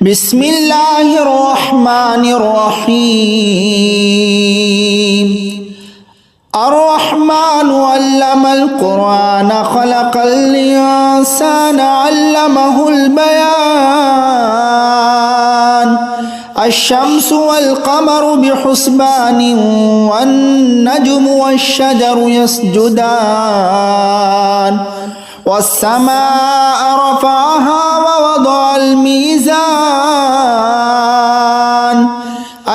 بسم الله الرحمن الرحيم الرحمن علم القرآن خلق الإنسان علمه البيان الشمس والقمر بحسبان والنجم والشجر يسجدان والسماء رفعها ووضع الميزان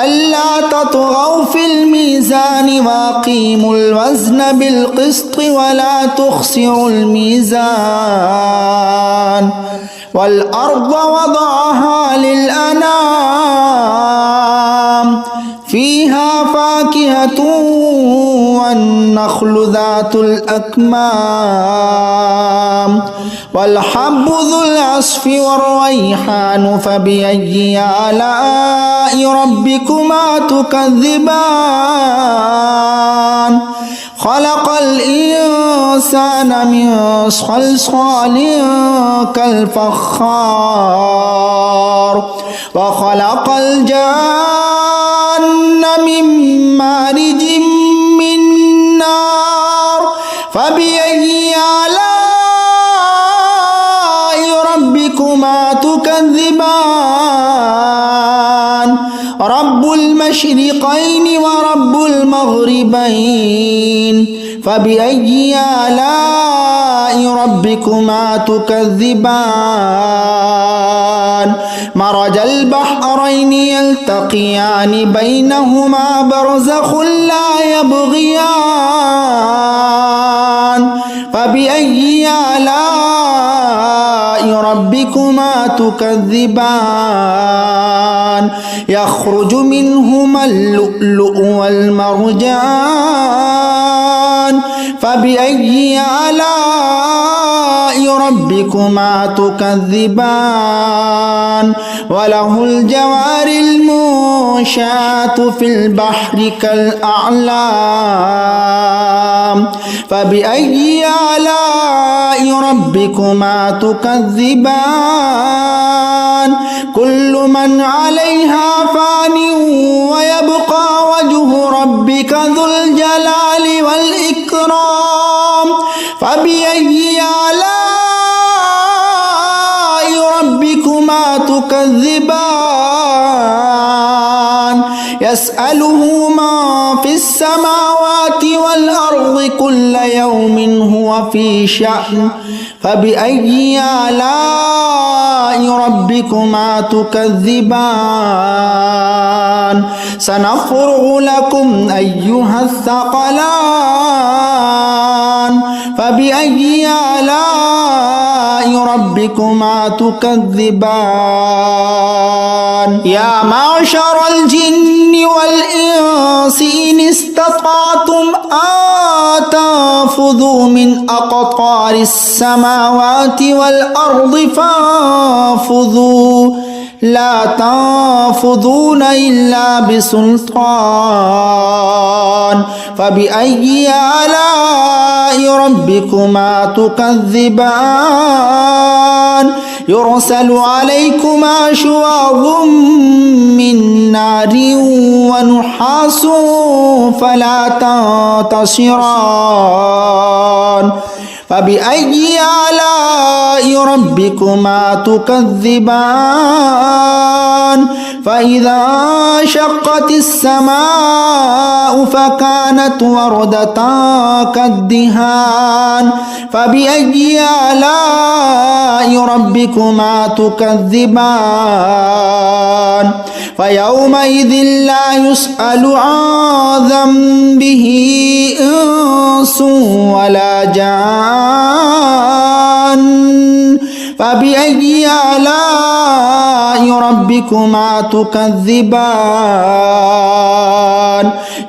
ألا تطغوا في الميزان وأقيموا الوزن بالقسط ولا تخسروا الميزان والأرض وضعها للأنام فيها فاكهة والنخل ذات الأكمام والحب ذو العصف والريحان فبأي آلاء ربكما تكذبان خلق الإنسان من صلصال كالفخار وخلق الجن من مارج من نار فبأي آلاء ربكما تكذبان رب المشرقين ورب المغربين فبأي آلاء ربكما تكذبان مرج البحرين يلتقيان بينهما برزخ لا يبغيان فبأي آلاء ربكما تكذبان يخرج منهما اللؤلؤ والمرجان فبأي آلاء ربكما تكذبان وله الجوار المنشآت في البحر كالأعلام فبأي آلاء ربكما تكذبان كل من عليها فان ويبقى وجه ربك ذو الجلال والإكرام فبأي آلاء ربكما تكذبان يسأله ما في السماوات والأرض كل يوم هو في شأن فبأي آلاء ربكما تكذبان سنفرغ لكم أيها الثقلان فبأي آلاء ربكما تكذبان يا معشر الجن والإنس إن استطعتم أن تنفذوا من أقطار السماوات والأرض فانفذوا لا تنفذون إلا بسلطان فبأي آلاء ربكما تكذبان يرسل عليكما شواظ من نار ونحاس فلا تنتصران فبأي آلاء ربكما تكذبان فإذا انشقت السماء فكانت وردة كالدهان فبأي آلاء ربكما تكذبان فيومئذ لا يسأل عن ذنبه إنس ولا جان فبأي آلاء ربكما تكذبان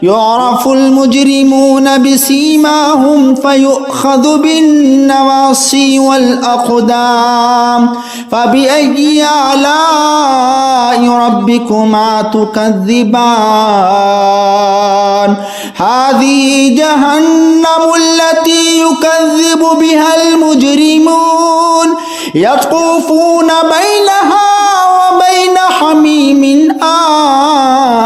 يعرف المجرمون بسيماهم فيؤخذ بالنواصي والأقدام فبأي آلاء ربكما تكذبان هذه جهنم التي يكذب بها المجرمون يطوفون بينها بين حميم آن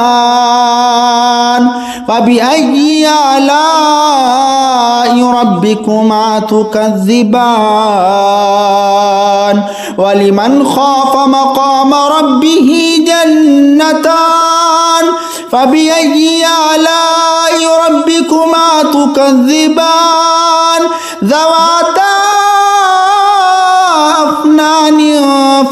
فبأي آلاء ربكما تكذبان ولمن خاف مقام ربه جنتان فبأي آلاء ربكما تكذبان ذواتا أفنان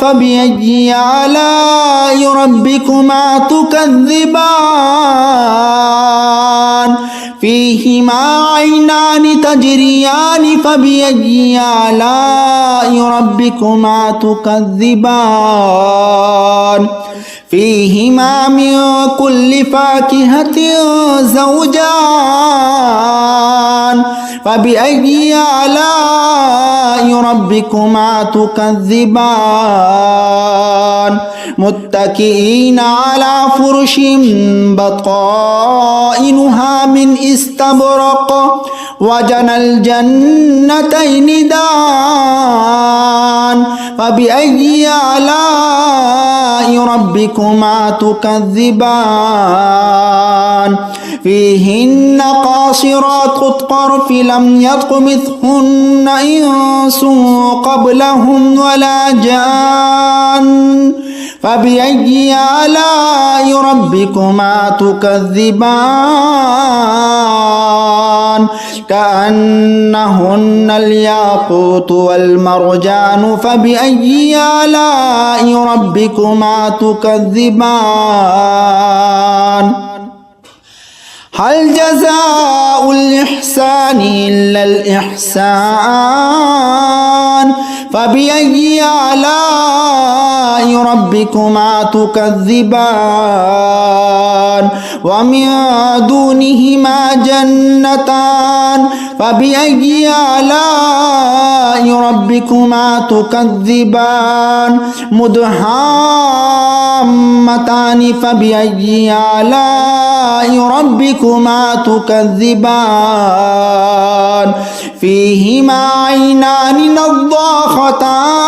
فبأي آلاء ربكما تكذبان فيهما عينان تجريان فبأي آلاء ربكما تكذبان فيهما من كل فاكهة زوجان فبأي آلاء ربكما تكذبان متكئين على فرش بطائنها من استبرق وجنى الجنتين دان فبأي آلاء ربكما تكذبان فيهن قاصرات الطرف لم يطمثهن إنس قبلهم ولا جان فبأي آلاء ربكما تكذبان كأنهن الياقوت والمرجان فبأي آلاء ربكما تكذبان هل جزاء الإحسان إلا الإحسان فبأي آلاء ربكما تكذبان ومن دونهما جنتان فبأي آلاء ربكما تكذبان مدهامتان فبأي آلاء ربكما تكذبان فيهما عينان نضاختان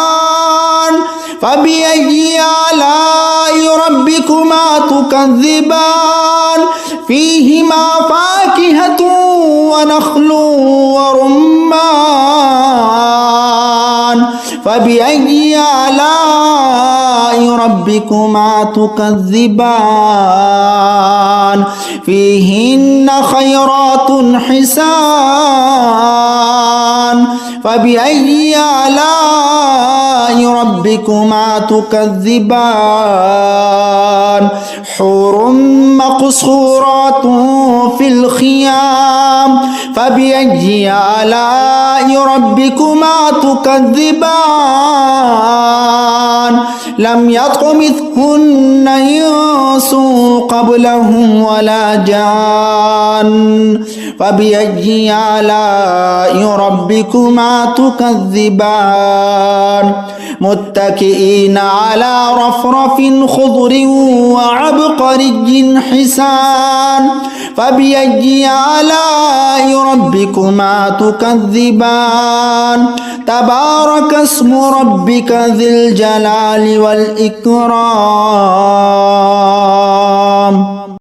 فبأي آلاء ربكما تكذبان فيهما فاكهة ونخل ورمان فبأي آلاء ربكما تكذبان فيهن خيرات حسان فبأي آلاء ربكما تكذبان حور مقصورات في الخيام فبأي آلاء ربكما تكذبان لم يطمثهن إنس قبلهم ولا جان فبأي آلاء ربكما تكذبان متكئين على رفرف خضر وعبقري حسان فبأي آلاء ربكما تكذبان تبارك اسم ربك ذي الجلال والإكرام